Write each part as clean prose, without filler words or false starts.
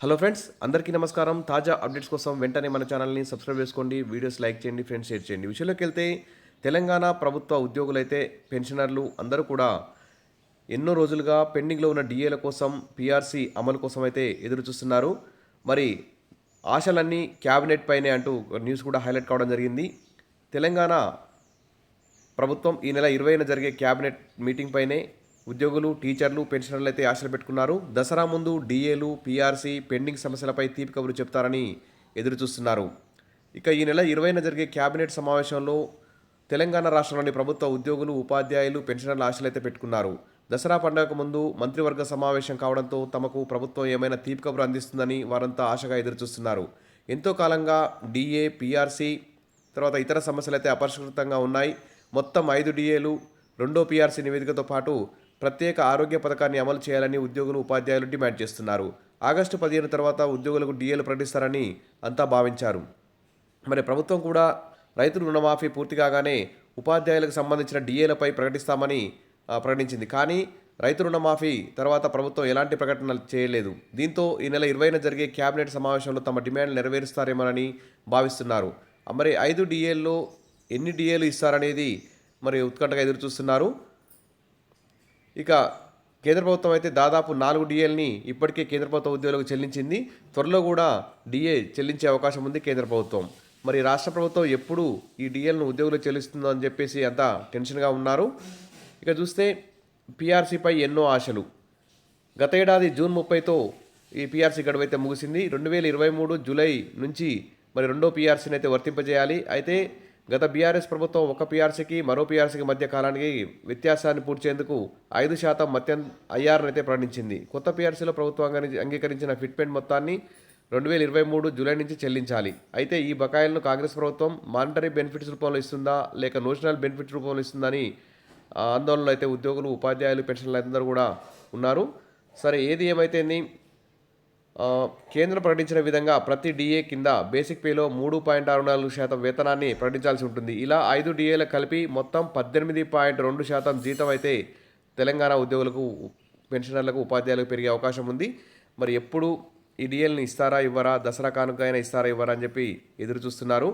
Hello friends, అందరికీ నమస్కారం. తాజా అప్డేట్స్ కోసం వెంటనే మన ఛానల్ని సబ్స్క్రైబ్ చేసుకోండి, వీడియోస్ లైక్ చేయండి, ఫ్రెండ్స్ షేర్ చేయండి. విషయంలోకి వెళ్తే తెలంగాణ ప్రభుత్వ ఉద్యోగులైతే పెన్షనర్లు అందరూ కూడా ఎన్నో రోజులుగా పెండింగ్లో ఉన్న డిఏల కోసం, పీఆర్సీ అమలు కోసం అయితే ఎదురు చూస్తున్నారు. మరి ఆశలన్నీ క్యాబినెట్ పైనే అంటూ న్యూస్ కూడా హైలైట్ కావడం జరిగింది. తెలంగాణ ప్రభుత్వం ఈ నెల 20న జరిగే క్యాబినెట్ మీటింగ్ పైనే ఉద్యోగులు, టీచర్లు, పెన్షనర్లు అయితే ఆశలు పెట్టుకున్నారు. దసరా ముందు డిఏలు, పీఆర్సీ పెండింగ్ సమస్యలపై తీపి కబురు చెప్తారని ఎదురు చూస్తున్నారు. ఇక ఈ నెల 20న జరిగే క్యాబినెట్ సమావేశంలో తెలంగాణ రాష్ట్రంలోని ప్రభుత్వ ఉద్యోగులు, ఉపాధ్యాయులు, పెన్షనర్ల ఆశలైతే పెట్టుకున్నారు. దసరా పండుగకు ముందు మంత్రివర్గ సమావేశం కావడంతో తమకు ప్రభుత్వం ఏమైనా తీపి కబురు అందిస్తుందని వారంతా ఆశగా ఎదురుచూస్తున్నారు. ఎంతో కాలంగా డిఏ, పీఆర్సీ తర్వాత ఇతర సమస్యలు అయితే అపరిష్కృతంగా ఉన్నాయి. మొత్తం 5 డిఏలు, రెండో పీఆర్సీ నివేదికతో పాటు ప్రత్యేక ఆరోగ్య పథకాన్ని అమలు చేయాలని ఉద్యోగులు, ఉపాధ్యాయులు డిమాండ్ చేస్తున్నారు. ఆగస్టు 15 తర్వాత ఉద్యోగులకు డిఏలు ప్రకటిస్తారని అంతా భావించారు. మరి ప్రభుత్వం కూడా రైతుల రుణమాఫీ పూర్తి కాగానే ఉపాధ్యాయులకు సంబంధించిన డిఏలపై ప్రకటిస్తామని ప్రకటించింది. కానీ రైతు రుణమాఫీ తర్వాత ప్రభుత్వం ఎలాంటి ప్రకటనలు చేయలేదు. దీంతో ఈ నెల 20న జరిగే క్యాబినెట్ సమావేశంలో తమ డిమాండ్లు నెరవేరుస్తారేమోనని భావిస్తున్నారు. మరి 5 డిఏల్లో ఎన్ని డిఏలు ఇస్తారనేది మరి ఉత్కంఠగా ఎదురు చూస్తున్నారు. ఇక కేంద్ర ప్రభుత్వం అయితే దాదాపు 4 డిఏల్ని ఇప్పటికే కేంద్ర ప్రభుత్వ ఉద్యోగులకు చెల్లించింది. త్వరలో కూడా డిఏ చెల్లించే అవకాశం ఉంది కేంద్ర ప్రభుత్వం. మరి రాష్ట్ర ప్రభుత్వం ఎప్పుడు ఈ డిఏలను ఉద్యోగులకు చెల్లిస్తుందో అని చెప్పేసి అంతా టెన్షన్గా ఉన్నారు. ఇక చూస్తే పీఆర్సీపై ఎన్నో ఆశలు. గత ఏడాది జూన్ 30తో ఈ పీఆర్సీ గడువు అయితే ముగిసింది. 2023 జూలై నుంచి మరి రెండో పీఆర్సీని అయితే వర్తింపజేయాలి. అయితే గత బీఆర్ఎస్ ప్రభుత్వం ఒక పీఆర్సీకి మరో పీఆర్సీకి మధ్య కాలానికి వ్యత్యాసాన్ని పూడ్చేందుకు 5% మధ్యం ఐఆర్ను అయితే ప్రకటించింది. కొత్త పీఆర్సీలో ప్రభుత్వం అంగీకరించిన ఫిట్మెంట్ మొత్తాన్ని 2023 జూలై నుంచి చెల్లించాలి. అయితే ఈ బకాయిలను కాంగ్రెస్ ప్రభుత్వం మానిటరీ బెనిఫిట్స్ రూపంలో ఇస్తుందా లేక నోషనల్ బెనిఫిట్స్ రూపంలో ఇస్తుందని ఆందోళనలు అయితే ఉద్యోగులు, ఉపాధ్యాయులు, పెన్షన్లు అందరూ కూడా ఉన్నారు. సరే, ఏది ఏమైతేంది, కేంద్రం ప్రకటించిన విధంగా ప్రతి డిఏ కింద బేసిక్ పేలో 3.64% వేతనాన్ని ప్రకటించాల్సి ఉంటుంది. ఇలా 5 డిఏలకు కలిపి మొత్తం 18.2% జీతం అయితే తెలంగాణ ఉద్యోగులకు, పెన్షనర్లకు, ఉపాధ్యాయులకు పెరిగే అవకాశం ఉంది. మరి ఎప్పుడు ఈ డిఏలను ఇస్తారా ఇవ్వరా, దసరా కానుక అయినా ఇస్తారా ఇవ్వరా అని చెప్పి ఎదురు చూస్తున్నారు.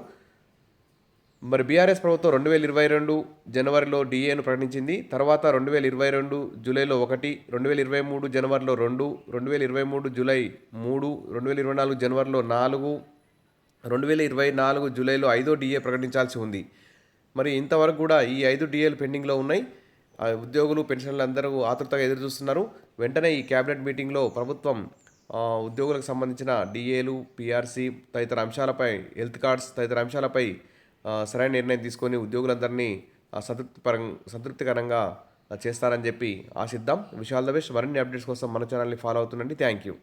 మరి బీఆర్ఎస్ ప్రభుత్వం 2022 జనవరిలో డిఏను ప్రకటించింది. తర్వాత 2022 జూలైలో 1, 2023 జనవరిలో 2, 2023 జూలై 3, 2024 జనవరిలో 4, 2024 జూలైలో 5వ డిఏ ప్రకటించాల్సి ఉంది. మరి ఇంతవరకు కూడా ఈ 5 డిఏలు పెండింగ్లో ఉన్నాయి. ఉద్యోగులు, పెన్షన్లు అందరూ ఆతృతగా ఎదురు చూస్తున్నారు. వెంటనే ఈ క్యాబినెట్ మీటింగ్లో ప్రభుత్వం ఉద్యోగులకు సంబంధించిన డిఏలు, పీఆర్సీ తదితర అంశాలపై, హెల్త్ కార్డ్స్ తదితర అంశాలపై సరైన నిర్ణయం తీసుకొని ఉద్యోగులందరినీ సంతృప్తికరంగా చేస్తారని చెప్పి ఆశిద్దాం. Wish all the best. మరిన్ని అప్డేట్స్ కోసం మన ఛానల్ని ఫాలో అవుతుండండి. Thank you.